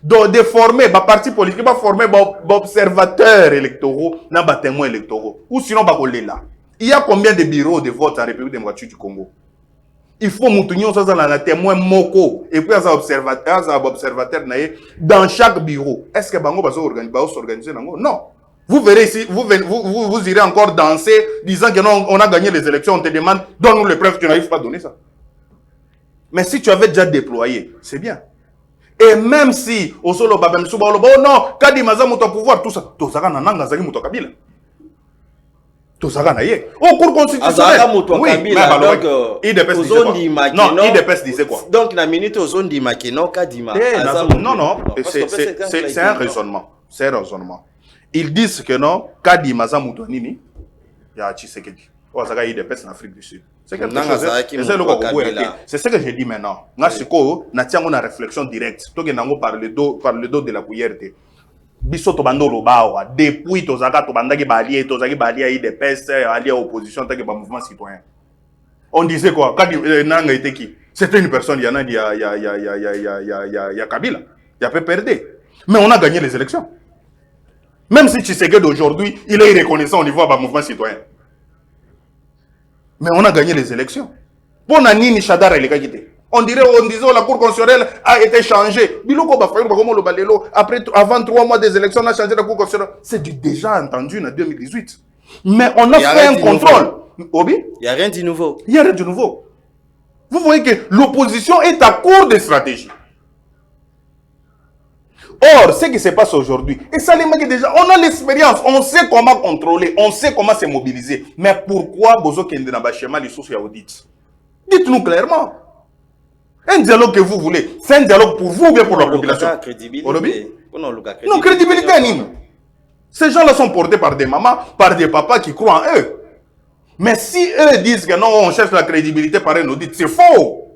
Donc, de former, parti politique, former observateurs électoraux, témoins électoraux. Ou sinon, là. Il y a combien de bureaux de vote en République démocratique du Congo? Il faut monter un témoin moko et puis un observateur dans chaque bureau. Est-ce que Bango va s'organiser? Non. Vous verrez ici, vous irez encore danser disant que non, on a gagné les élections, on te demande, donne-nous les preuves, tu n'arrives pas à donner ça. Mais si tu avais déjà déployé, c'est bien. Et même si, au solo, oh non, Kadi Maza mouto pouvoir, tout ça, tout ça, Kabila. Au cours constitutionnel. Oui, IDPS disait quoi? Donc, la minute aux zones d'Imakino, Kadima. Non, c'est un raisonnement. C'est un raisonnement. Ils disent que non, Kadima Zamoutonini, il y a Tshisekedi. IDPS en Afrique du Sud. C'est quelque chose. C'est ce que je dis maintenant. On a une réflexion directe. Par le dos de la cuillère. Biso to bandolo bawa depuis tozaka to bandaki balié IDPS allié à opposition tant que mouvement citoyen. On disait quoi quand Nanga était qui? C'était une personne il y a Kabila, il y a PPRD. Mais on a gagné les élections. Même si Tshisekedi d'aujourd'hui, il est reconnaissant au niveau du mouvement citoyen. Mais on a gagné les élections. Pour Nani Shadara il est quitté. On disait la Cour constitutionnelle a été changée. Après, avant 3 mois des élections, on a changé la Cour constitutionnelle. C'est déjà entendu en 2018. Mais on a fait un contrôle. Il n'y a rien de nouveau. Il n'y a rien de nouveau. Vous voyez que l'opposition est à court de stratégie. Or, ce qui se passe aujourd'hui, et ça les mecs déjà, on a l'expérience, on sait comment contrôler, on sait comment se mobiliser. Mais pourquoi Bozo Kende na schéma les sources audit? Dites-nous clairement. Un dialogue que vous voulez, c'est un dialogue pour vous ou bien pour la population? Non, crédibilité anime. Ces gens-là sont portés par des mamans, par des papas qui croient en eux. Mais si eux disent que non, on cherche la crédibilité par un audit, c'est faux.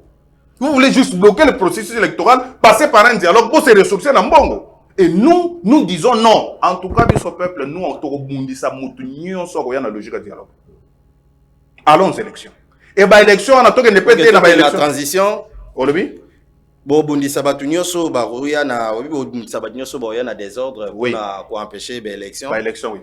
Vous voulez juste bloquer le processus électoral, passer par un dialogue pour se ressourcer dans le Bongo. Et nous disons non. En tout cas, ce peuple, nous, on te rebondit ça, nous sommes dans la logique de dialogue. Allons aux élections. et ba élection on a to que ne peut être na ba la élection transition olobi bo bundi sabatu nyoso ba ruya na obi bo bundi sabatu nyoso ba ya na désordre pour na ko empêcher ba élection oui.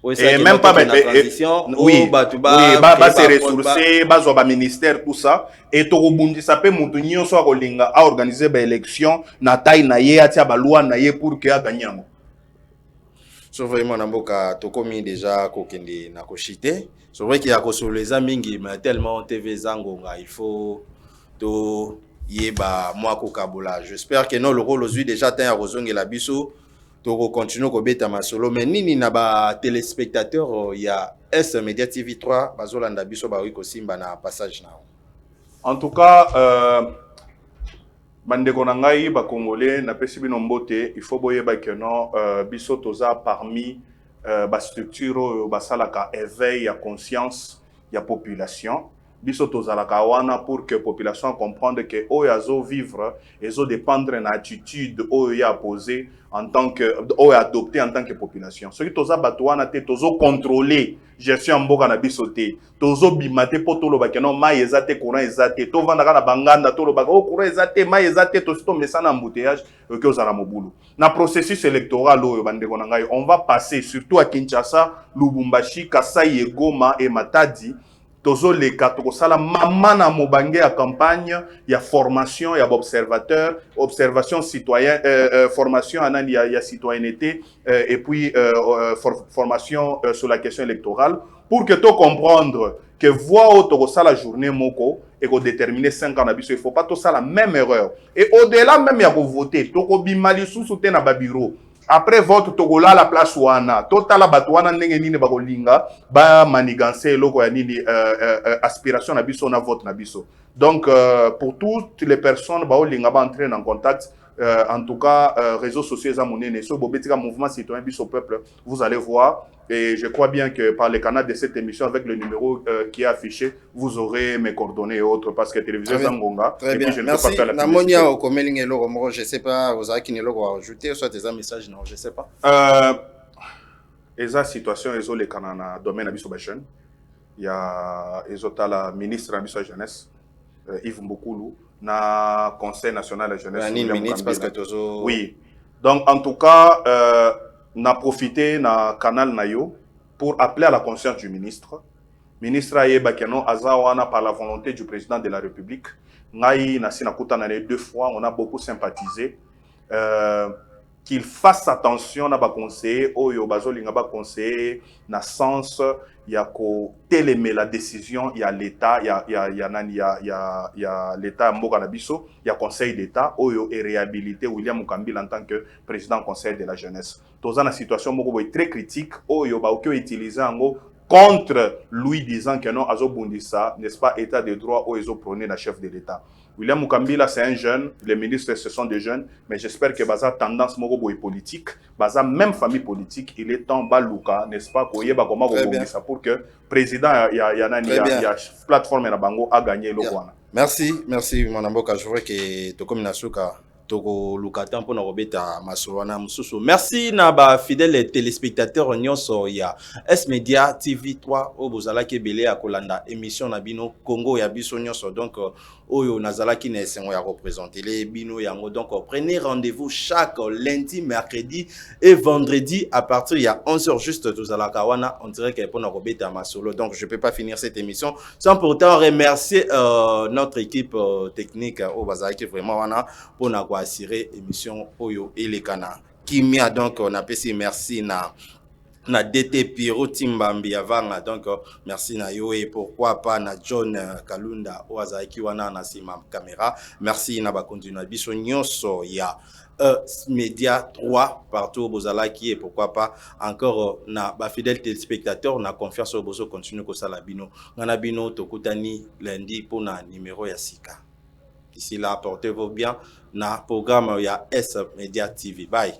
Oui, Et même pas la transition oui bah se ressourcer bah zo ba ministère tout ça et to bundi ça peut mutu nyoso a kolinga a organiser ba élection na taille na ye atia ba loi na ye pour que a gagner ngo. So vraiment na mboka to komi déjà ko kende na ko chiter. C'est vrai qu'il y a ko sur les mingi mais tellement TV zangonga il faut to yeba moi ko kabola. J'espère que non le rôle aujourd'hui déjà ten ya kozonge la biso. To continue ko beta masolo mais nini na ba téléspectateurs il y a S Media TV 3 bazolanda biso ba wiko simba na passage na. En tout cas bandeko na ngai ba congolais na pesi bino mbote il faut boyeba que non biso toza parmi ba structure ba salaka éveil ya conscience ya population biso tozalaka wana pour que population comprendre que oyo azo vivre ezo dépendre na attitude oyo ya poser en tant que oyo adopter en tant que population ce qui toza bato wana te tozo contrôler gestion mboka na biso te tozo bimate po toloba ke non mai ezate courant ezate to vanda kana banganda toloba o courant ezate mai ezate to sto mesana embouteillage que ozala mobulu na processus électoral oyo bandeko na ngai on va passer surtout à Kinshasa, Lubumbashi, Kasai et Goma et Matadi. Tozo le katoko sala mamana mobange à campagne, il y a formation, il y a observateur, observation citoyen, formation anani il y a citoyenneté et puis formation sur la question électorale pour que tu comprendre que voix au sala journée moko et qu'on déterminer 5 ans il faut pas tout ça la même erreur et au-delà même il y a voter toko bimali sous soutien na babiro. Après vote togola la place wana totala batwana ndenge nini bakolinga ba manigancer loko ya nini aspiration na biso na vote na biso donc pour toutes les personnes ba olinga ba entrer en contact en tout cas réseaux sociaux za monene so bobetika mouvement citoyen biso peuple vous allez voir et je crois bien que par le canal de cette émission avec le numéro qui est affiché vous aurez mes coordonnées et autres parce que télévision Zangonga très bien. Je ne merci peux pas faire la Namonia au komelinge loko mo je sais pas vous avez qui ne loko à ajouter soit des messages non je sais pas eza situation ezo le kanana domaine abiso ba jeune il y a ezota la ministre abiso la jeunesse Yves Mbokulu na conseil national de la jeunesse minutes parce que tozo oui donc en tout cas n'a profité na canal nayo pour appeler à la conscience du ministre ayeba keno azawana par la volonté du président de la République ngai na sina kutana les 2 fois on a beaucoup sympathisé qu'il fasse attention na ba conseiller oyo bazolinga ba conseiller na sens ya ko télémer la décision ya l'état ya l'état mboka na biso ya conseil d'état oyo et réhabiliter William Mukambila en tant que président conseil de la jeunesse toza na situation moko boy très critique oyo ba okyo utiliser ngo contre lui disant que non azobundisa n'est-ce pas état de droit oyo ezo prôner na chef de l'état. William Mukambila, c'est un jeune, les ministres, ce sont des jeunes, mais j'espère que Baza tendance moko est politique, Baza même famille politique, il est temps baluka, n'est-ce pas, pour ça pour que président il y a plateforme na bango a gagné le roi. Merci mon amboka, je vois que to comme nasuka toko lukata pour na robeta masolwana mususu. Merci na ba fidèles téléspectateurs nyonso ya S Media TV 3 o bozala ke belé a kolanda émission na bino Congo ya biso nyonso donc oyo nazala ki na esengo ya représenter les bino yango donc prenez rendez-vous chaque lundi, mercredi et vendredi à partir il y a 11h juste tozala kawana on dirait que pour na robeta masolo donc je peux pas finir cette émission sans pourtant remercier notre équipe technique au bazala qui vraiment wana pour na assurer émission Oyo et les Kana. Kimia donc on a passé merci na DT Piro Timbambi avant donc merci na yo et pourquoi pas na John Kalunda Oazaki wana na sima caméra merci na ba continue biso nyonso ya Média 3 partout bozalaki et pourquoi pas encore na ba fidèles téléspectateurs na confiance au bozo continue ko sala bino ngana bino tokutani lundi pour na numéro ya sika. D'ici là, portez-vous bien. Na programme, il y a S Media TV. Bye.